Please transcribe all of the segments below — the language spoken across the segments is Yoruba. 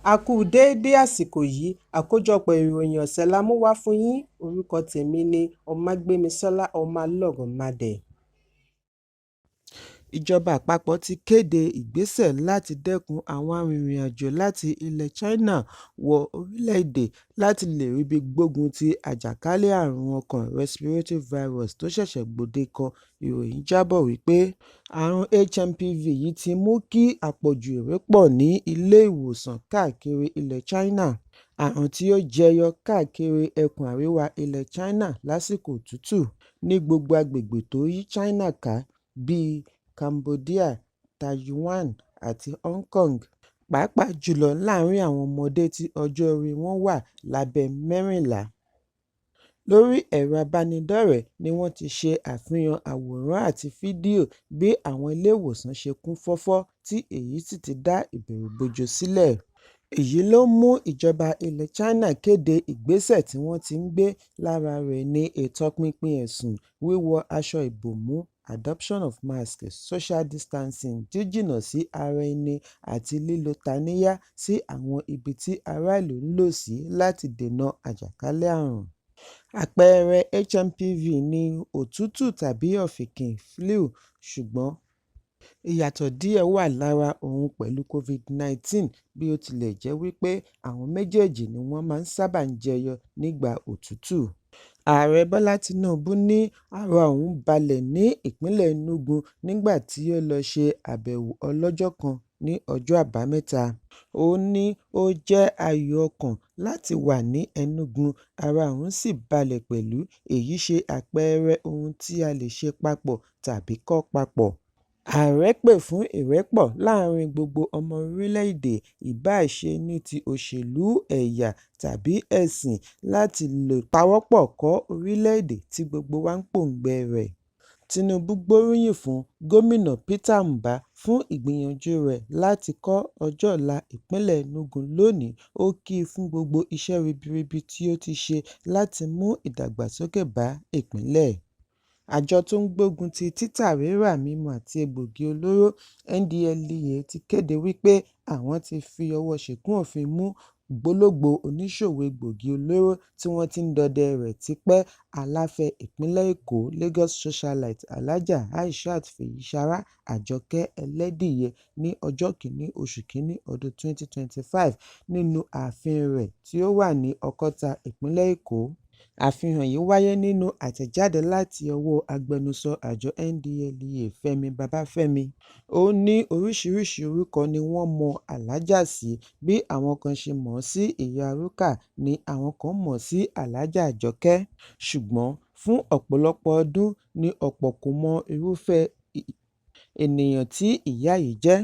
A kú déédé àsìkò yìí, àkójọpọ̀ ìròyìn ọ̀sẹ̀ la mú wá fún yín. Orúkọ tèmi ni Ọmágbémisọ́lá Ọmọlọ́runmadẹ̀. Ìjọba àpapọ̀ ti kéde ìgbésẹ̀ láti dẹ́kun àwọn arìnrìn-àjò láti ilẹ̀ China wọ orílẹ̀-èdè láti lè ríbi gbógun ti àjàkálẹ̀ àrùn ọkàn respiratory virus tó ṣẹ̀ṣẹ̀ gbòde kan. Ìròyìn jábọ̀ wípé àrùn HMPV yìí ti mú kí àpọ̀jù ìrẹ́pọ̀ ní ilé-ìwòsàn káàkiri ilẹ̀ China. Àrùn tí ó jẹyọ káàkiri ẹkùn àríwá ilẹ̀ China lásìkò òtútù ní gbogbo agbègbè tó yí China ká bíi Cambodia, Taiwan àti Hong Kong, pàápàá jùlọ láàárín àwọn ọmọdé tí ọjọ́ orí wọn wà lábẹ́ 14. Lórí ẹ̀rọ abánidọ́rẹ̀ẹ́ ni wọ́n ti ṣe àfihàn àwòrán àti fídíò bí àwọn ilé-ìwòsàn ṣe kún fọ́fọ́ tí èyí sì ti dá ìbẹ̀rùbojo sílẹ̀. Èyí ló mú ìjọba ilẹ̀ China kéde ìgbésẹ̀ tí wọ́n ti ń gbé, lára rẹ̀ ní ìtọpinpin ẹ̀sùn wíwọ aṣọ ìbòmú, adoption of masks, social distancing, jíjìnnà sí ara ẹni àti lílo taníyá sí àwọn ibi tí ará ìlú ń lò sí láti dènà àjàkálẹ̀ àrùn. Àpẹẹrẹ HMPV ni òtútù tàbí ọ̀fìnkì flu, ṣùgbọ́n ìyàtọ̀ díẹ̀ wà lára òun pẹ̀lú COVID-19 bí ó tilẹ̀ jẹ́ wípé àwọn méjèèjì ni wọ́n máa ń sábà jẹyọ nígbà òtútù. Ààrẹ Bọ́lá Tinubu ní ara òun balẹ̀ ní ìpínlẹ̀ Enugu nígbà tí ó lọ ṣe àbẹ̀wò ọlọ́jọ́ kan ní ọjọ́ Àbámẹ́ta. Ó ní ó jẹ́ ayọ̀ ọkàn láti wà ní Enugu, ara òun sì balẹ̀ pẹ̀lú. Èyí ṣe àpẹẹrẹ ohun tí a lè ṣe papọ̀ tàbí kọ́ papọ̀. Ààrẹ pè fún ìrẹ́pọ̀ láàrin gbogbo ọmọ orílẹ̀-èdè, ìbáà ṣe ní ti òṣèlú, ẹ̀yà tàbí ẹ̀sìn, láti lè pawọ́pọ̀ kọ́ orílẹ̀-èdè tí gbogbo wa ń pòǹgbẹ rẹ̀. Tinubu gbóríyìn fún gómìnà Peter Mbah fún ìgbìyànjú rẹ̀ láti kọ́ ọjọ́ ọ̀la ìpínlẹ̀ Enugu lónìí. Ó kì í fún gbogbo iṣẹ́ ribiribi tí ó ti ṣe láti mú ìdàgbàsókè bá ìpínlẹ̀. Àjọ tó ń gbógun ti títà, rírà, mímu àti egbògi olóró NDLEA ti kéde wípé àwọn ti fi ọwọ́ ṣìkún òfin mú ògbólógbòó oníṣòwò egbògi olóró tí wọ́n ti ń dọdẹ rẹ̀ tipẹ́. Aláfẹ́ ìpínlẹ̀ Èkó Lagos socialite Alhaja Aishat Fèyíṣará Àjọkẹ́ Ẹlẹ́dìyẹ ní ọjọ́ 1 oṣù kínní ọdún 2025 nínú ààfin rẹ̀ tí ó wà ní Ọ̀kọ́ta, ìpínlẹ̀ Èkó. Àfihàn yìí wáyé nínú àtẹ̀jáde láti ọwọ́ agbẹnusọ àjọ NDLEA Fẹ́mi Babáfẹ́mi. Ó ní oríṣiríṣi orúkọ ni wọ́n mọ Alhaja sí, bí àwọn kan ṣe mọ̀ ọ́ sí Ìyá Rúkà ni àwọn kan mọ̀ sí Alhaja Àjọkẹ́. Ṣùgbọ́n fún ọ̀pọ̀lọpọ̀ ọdún ni ọ̀pọ̀ kò mọ irúfẹ́ ènìyàn tí ìyá yìí jẹ́.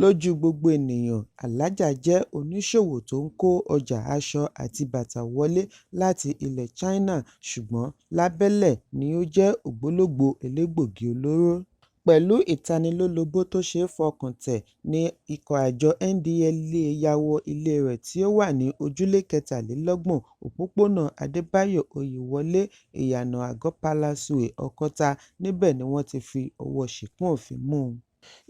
Lójú gbogbo ènìyàn, Alhaja jẹ́ oníṣòwò tó ń kó ọjà aṣọ àti bàtà wọlé láti ilẹ̀ China, ṣùgbọ́n lábẹ́lẹ̀ ni ó jẹ́ ògbólógbòó elégbògi olóró. Pẹ̀lú ìtanilólobó tó ṣeé fọkàn tẹ̀ ni ikọ̀ àjọ NDLEA ya wọ ilé rẹ̀ tí ó wà ní ojúlé 23 òpópónà Adébáyọ̀ Oyèwọlé, ìyànà Àgọ́ Palace Way, Ọ̀kọ́ta. Níbẹ̀ ni wọ́n ti fi ọwọ́ ṣìkún òfin mú un.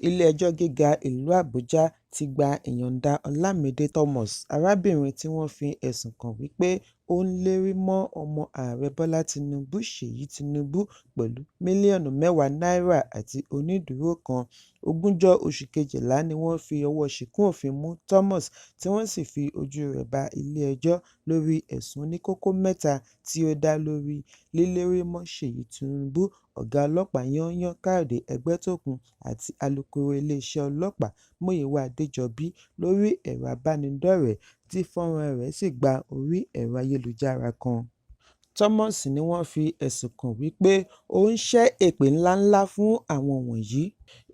Ilé-ẹjọ́ gíga ìlú Àbújá ti gba ìyọ̀ǹda Olamide Thomas, arábìnrin tí wọ́n fi ẹ̀sùn kàn wípé ó ń lérí mọ́ ọmọ ààrẹ Bọ́lá Tinubu Ṣèyí Tinubu pẹ̀lú mílíọ̀nù 10 náírà àti onídùúró kan. 20 oṣù kejìlá ni wọ́n fi ọwọ́ ṣìkún òfin mú Thomas, tí wọ́n sì fi ojú rẹ̀ ba ilé-ẹjọ́ lórí ẹ̀sùn oníkókó 3 tí ó dá lórí lílérí mọ́ Ṣèyí Tinubu, ọ̀gá ọlọ́pàá yányán Káyọ̀dé Ẹgbẹ́tókun àti alukoro iléeṣẹ́ ọlọ́pàá Múyìwá Adéjọbí lórí ẹ̀rọ abánidọ́rẹ̀ẹ́ tí fọ́nrán rẹ̀ sì gba orí ẹ̀rọ ayélujára kan. Thomas ni wọ́n fi ẹ̀sùn kàn wípé ó ń ṣẹ́ èpè ńláńlá fún àwọn wọ̀nyí.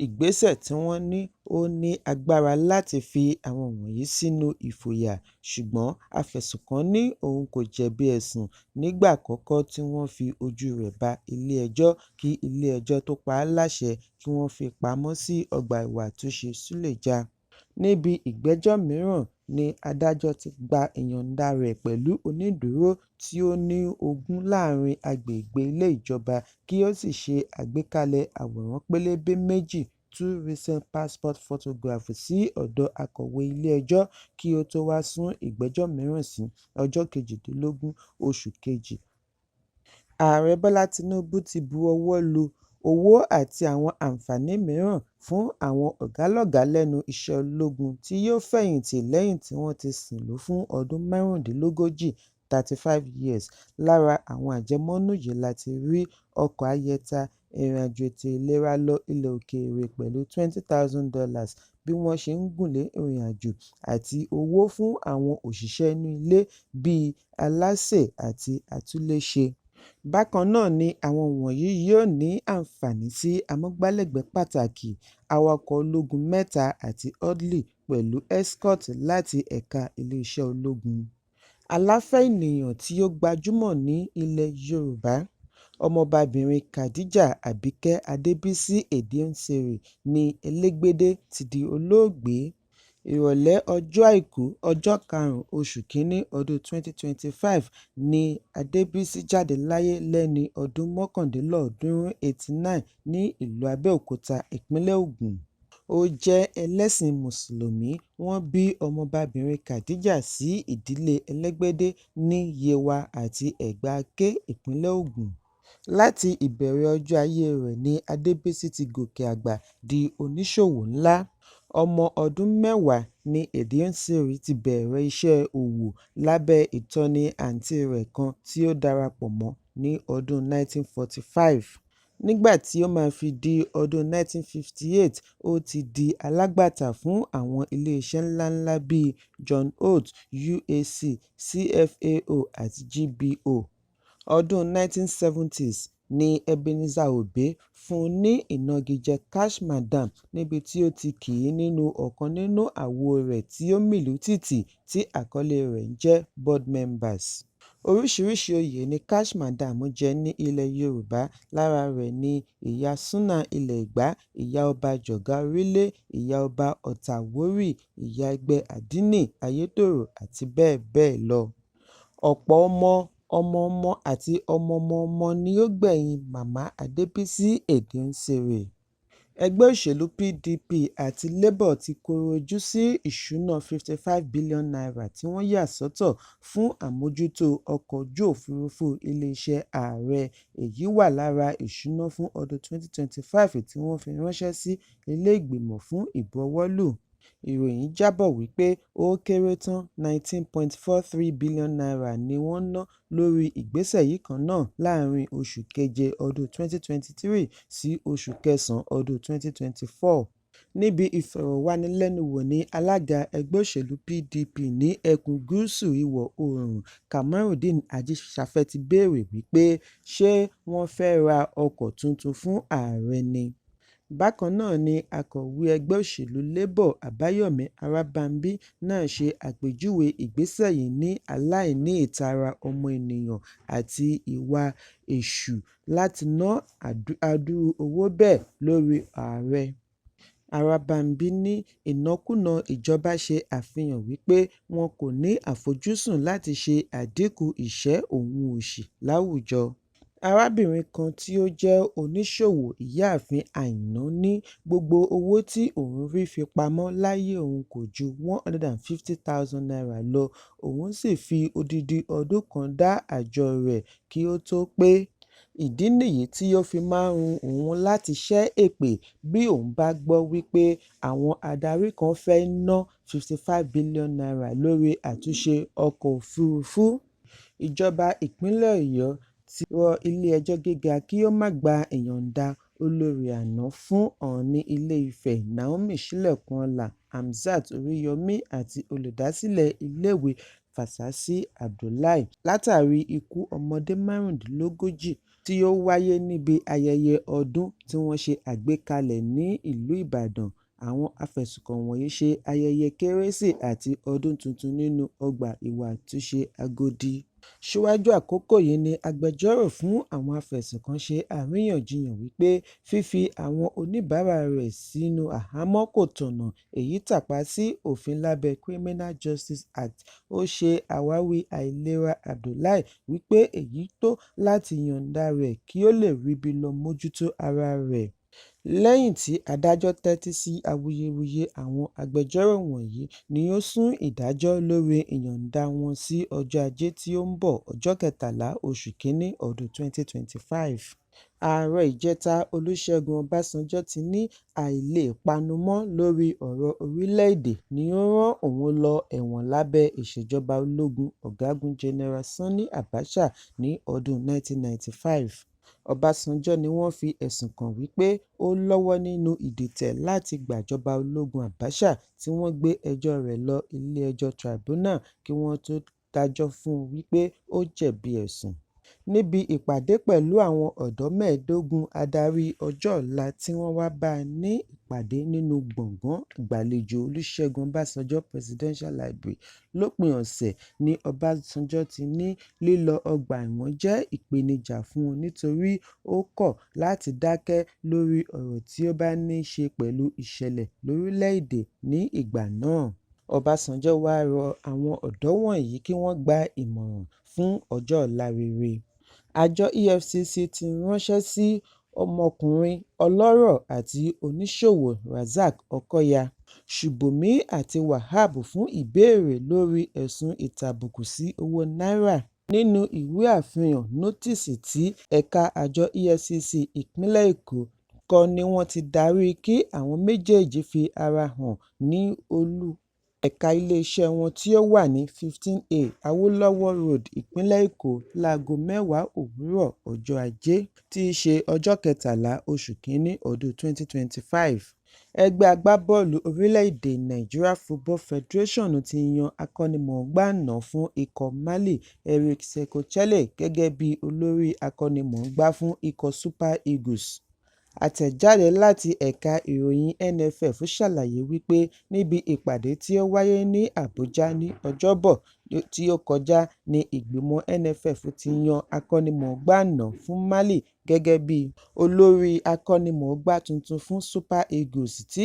Ìgbésẹ̀ tí wọ́n ní ó ní agbára láti fi àwọn wọ̀nyí sínú ìfòyà, ṣùgbọ́n afẹ̀sùnkàn ní òun kò jẹ̀bi ẹ̀sùn nígbà àkọ́kọ́ tí wọ́n fi ojú rẹ̀ ba ilé-ẹjọ́, kí ilé-ẹjọ́ tó pa á láṣẹ kí wọ́n fi pamọ́ sí ọgbà ìwà àtúnṣe Suleja. Níbi ìgbẹ́jọ́ mìíràn ni adájọ́ ti gba ìyọ̀ǹda rẹ̀ pẹ̀lú onídùúró tí ó ní ogún láàrin agbègbè ilé ìjọba kí ó sì ṣe àgbékalẹ̀ àwòrán pélébé 2 2 recent passport photographs sí ọ̀dọ̀ akọ̀wé ilé-ẹjọ́ kí ó tó wá sún ìgbẹ́jọ́ mìíràn sí ọjọ́ 18 oṣù kejì. Ààrẹ Bọ́lá Tinubu ti bu ọwọ́ lu owó àti àwọn àǹfààní mìíràn fún àwọn ọ̀gá-lọ́gàá lẹ́nu iṣẹ́ ológun tí yóò fẹ̀yìntì lẹ́yìn tí wọ́n ti sìnlú fún ọdún 36 35 years. Lára àwọn àjẹmọ́nú yìí láti rí ọkọ̀ ayẹta, ìrìnàjò ètò ìlera lọ ilẹ̀ òkèèrè pẹ̀lú $20,000 bí wọ́n ṣe ń gùnlé ìrìnàjò, àti owó fún àwọn òṣìṣẹ́ inú ilé bíi alásè àti atúnléṣe. Bákan náà ni àwọn wọ̀nyí yóò ní àǹfààní sí amúgbálẹ́gbẹ̀ẹ́ pàtàkì, awakọ̀ ológun 3 àti orderly pẹ̀lú escort láti ẹ̀ka iléeṣẹ́ ológun. Aláfẹ́ ènìyàn tí ó gbajúmọ̀ ní ilẹ̀ Yorùbá, ọmọbabìnrin Khadija Àbíkẹ́ Adébísí Èdìóṣèré ní Elégbédé ti di olóògbé. Ìrọ̀lẹ́ ọjọ́ Àìkú ọjọ́ 5 oṣù Kínní ọdún 2025 ni Adébísí jáde láyé lẹ́ni ọdún 89 ní ìlú Abẹ́òkúta, ìpínlẹ̀ Ògùn. Ó jẹ́ ẹlẹ́sìn Mùsùlùmí. Wọ́n bí ọmọbabìnrin Khadija sí ìdílé Elégbédé ní Yewa àti Ẹ̀gbá-Aké, ìpínlẹ̀ Ògùn. Láti ìbẹ̀rẹ̀ ọjọ́ ayé rẹ̀ ni Adébísí ti gòkè àgbà di oníṣòwò ńlá. Ọmọ ọdún 10 ni Èdìóṣèré ti bẹ̀rẹ̀ iṣẹ́ òwò lábẹ́ ìtọ́ni àǹtí rẹ̀ kan tí ó darapọ̀ mọ́ ní ọdún 1945. Nígbà tí ó máa fi di ọdún 1958, ó ti di alágbàtà fún àwọn iléeṣẹ́ ńláńlá bíi John Holt, UAC, CFAO àti GBO. Ọdún 1970s ni Ebenezer Obey fún un ní ìnagijẹ Cash Madam níbi tí ó ti kì í nínú ọ̀kan nínú àwo rẹ̀ tí ó mìlú tìtì tí àkọlé rẹ̀ ń jẹ́ Board Members. Oríṣiríṣi oyè ni Cash Madam jẹ ní ilẹ̀ Yorùbá. Lára rẹ̀ ni ìyá Súnà ilẹ̀ Ìgbá, ìyá ọba Jọ̀gá Orílẹ̀, ìyá ọba Ọ̀tà Àwórì, ìyá ẹgbẹ́ àdínì Ayétòrò àti bẹ́ẹ̀ bẹ́ẹ̀ lọ. Ọ̀pọ̀ ọmọ-ọmọ àti ọmọ-ọmọ ni ó gbẹ̀yìn Màmá Adébísí Èdìóṣèré. Ẹgbẹ́ òṣèlú PDP àti Labour ti kọ̀rọ̀ ojú sí ìṣúná $55 billion tí wọ́n yà sọ́tọ̀ fún àmójútó ọkọ̀ ojú òfurufú iléeṣẹ́ ààrẹ. Èyí wà lára ìṣúná fún ọdún 2025 tí wọ́n fi ránṣẹ́ sí ilé ìgbìmọ̀ fún ìbuwọ́lù. Ìròyìn jábọ̀ wípé ó kéré tán $19.43 billion ni wọ́n ná lórí ìgbésẹ̀ yìí kan náà láàárín oṣù keje ọdún 2023 sí oṣù kẹsàn-án ọdún 2024. Níbi ìfọ̀rọ̀wánilẹ́nuwò ní alága ẹgbẹ́ òṣèlú PDP ní ẹkùn gúúsù ìwọ̀ oòrùn Kamaldeen Ajíṣafẹ́ ti béèrè wípé ṣé wọ́n fẹ́ ra ọkọ̀ tuntun fún ààrẹ ni. Bákan náà ni akọ̀wé ẹgbẹ́ òṣèlú Labour Àbáyọ̀mí Arábámbí náà ṣe àpèjúwe ìgbésẹ̀ yìí ní aláìní ìtara ọmọ ènìyàn àti ìwà èṣù láti ná àdúrú owó bẹ́ẹ̀ lórí ààrẹ. Arábámbí ní ìnákúná ìjọba ṣe àfihàn wípé wọn kò ní àfojúsùn láti ṣe àdínkù ìṣẹ́ òun òṣì láwùjọ. Arábìnrin kan tí ó jẹ́ oníṣòwò, Ìyáàfin Àìná, ní gbogbo owó tí òun rí fi pamọ́ láyé òun kò ju $150,000 lọ. Òun sì fi odidi ọdún kan dá àjọ rẹ̀ kí ó tó pé. Ìdí nìyí tí ó fi máa ń run òun láti ṣẹ́ èpè bí òun bá gbọ́ wípé àwọn adarí kan fẹ́ ná $55 billion lórí àtúnṣe ọkọ̀ òfurufú. Ìjọba ìpínlẹ̀ Ọ̀yọ́ ti rọ ilé-ẹjọ́ gíga kí ó má gba ìyọ̀ǹda olórí àná fún Ọọ̀ni Ilé-Ifẹ̀ Naomi Sílẹ̀kùnọlá Hamzat Oríyọmí àti olùdásílẹ̀ iléèwé Fásásí Abdullahi látàrí ikú ọmọdé 35 tí ó wáyé níbi ayẹyẹ ọdún tí wọ́n ṣe àgbékalẹ̀ ní ìlú Ìbàdàn. Àwọn afẹ̀sùnkàn wọ̀nyí ṣe ayẹyẹ Kérésì àti ọdún tuntun nínú ọgbà ìwà àtúnṣe Agodi. Síwájú àkókò yìí ni agbẹjọ́rò fún àwọn afẹ̀sùnkàn ṣe àríyànjiyàn wípé fífi àwọn oníbàárà rẹ̀ sínú àhámọ́ kò tọ̀nà, èyí tàpá sí òfin lábẹ́ Criminal Justice Act. Ó ṣe àwáwí àìlera Abdullahi wípé èyí tó láti yọ̀ǹda rẹ̀ kí ó lè ríbi lọ mójútó ara rẹ̀. Lẹ́yìn tí adájọ́ tẹ́tí sí awuyewuye àwọn agbẹjọ́rò wọ̀nyí ni ó sún ìdájọ́ lórí ìyọ̀ǹda wọn sí ọjọ́ Ajé tí ó ń bọ̀, ọjọ́ 13 oṣù Kínní ọdún 2025. Ààrẹ ìjẹta Olúṣẹ́gun Ọbásanjọ́ ti ní àìlèpanumọ́ lórí ọ̀rọ̀ orílẹ̀-èdè ni ó rán òun lọ ẹ̀wọ̀n lábẹ́ ìṣèjọba ológun Ọ̀gágun General Sani Abacha ní ọdún 1995. Ọbásanjọ́ ni wọ́n fi ẹ̀sùn kàn wípé ó lọ́wọ́ nínú ìdìtẹ̀ láti gbàjọba ológun Abacha tí wọ́n gbé ẹjọ́ rẹ̀ lọ ilé-ẹjọ́ Tribunal kí wọ́n tó dájọ́ fún un wípé ó jẹ̀bi ẹ̀sùn. Níbi ìpàdé pẹ̀lú àwọn ọ̀dọ́ 15 adarí ọjọ́ ọ̀la tí wọ́n wá bá a ní ìpàdé nínú gbọ̀ngàn ìgbàlejò Olúṣẹ́gun Ọbásanjọ́ Presidential Library lópin ọ̀sẹ̀ ni Ọbásanjọ́ ti ní lílọ ọgbà ẹ̀wọ̀n jẹ́ ìpèníjà fún un nítorí ó kọ̀ láti dákẹ́ lórí ọ̀rọ̀ tí ó bá ní í ṣe pẹ̀lú ìṣẹ̀lẹ̀ lórílẹ̀-èdè ní ìgbà náà. Ọbásanjọ́ wá rọ àwọn ọ̀dọ́ wọ̀nyí kí wọ́n gba ìmọ̀ràn fún ọjọ́ ọ̀la rere. Àjọ EFCC ti ránṣẹ́ sí ọmọkùnrin ọlọ́rọ̀ àti oníṣòwò Razak Okoya, Ṣùbòmí àti Wahab fún ìbéèrè lórí ẹ̀sùn ìtàbùkù sí owó náírà. Nínú ìwé àfihàn nótìsì tí ẹ̀ka àjọ EFCC ìpínlẹ̀ Èkó kọ ni wọ́n ti darí kí àwọn méjèèjì fi ara hàn ní olú ẹ̀ka iléeṣẹ́ wọn tí ó wà ní 15A Awólọ́wọ̀ Road, ìpínlẹ̀ Èkó láago 10 òwúrọ̀ ọjọ́ Ajé, tí í ṣe ọjọ́ 13 oṣù Kínní ọdún 2025. Ẹgbẹ́ agbábọ́ọ̀lù orílẹ̀-èdè Nigeria Football Federation ti yan akọ́nimọ̀ọ́gbá àná fún ikọ̀ Mali Eric Sekochelle gẹ́gẹ́ bí olórí akọ́nimọ̀ọ́gbá fún ikọ̀ Super Eagles. Àtẹ̀jáde láti ẹ̀ka ìròyìn NFF ṣàlàyé wípé níbi ìpàdé tí ó wáyé ní Àbújá ní Ọjọ́bọ̀ tí ó kọjá ní ìgbìmọ̀ NFF ti yan akọ́nimọ̀ọ́gbá àná fún Mali gẹ́gẹ́ bí olórí akọ́nimọ̀ọ́gbá tuntun fún Super Eagles tí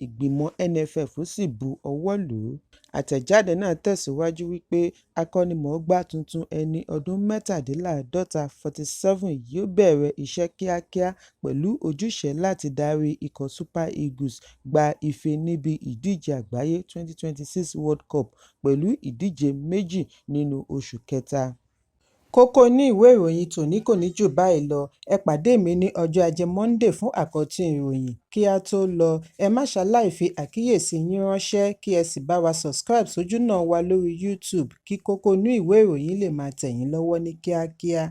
ìgbìmọ̀ NFF sì bu ọwọ́ lù ú. Àtẹ̀jáde náà tẹ̀síwájú wípé akọ́nimọ̀ọ́gbá tuntun ẹni ọdún 47 yóò bẹ̀rẹ̀ iṣẹ́ kíákíá pẹ̀lú ojúṣe láti darí ikọ̀ Super Eagles gba ife níbi ìdíje àgbáyé 2026 World Cup pẹ̀lú ìdíje méjì nínú oṣù kẹta. Kókó ní ìwé ìròyìn tòní kò ní jù báyìí lọ. Ẹ pàdé mi ní ọjọ́ Ajé Monday fún àkọ́tún ìròyìn. Kí a tó lọ, ẹ má ṣaláì fi àkíyèsí yín ránṣẹ́ kí ẹ sì bá wa subscribe sójú náà wa lórí YouTube kí kókó ní ìwé ìròyìn lè máa tẹ̀ yín lọ́wọ́ ní kíákíá.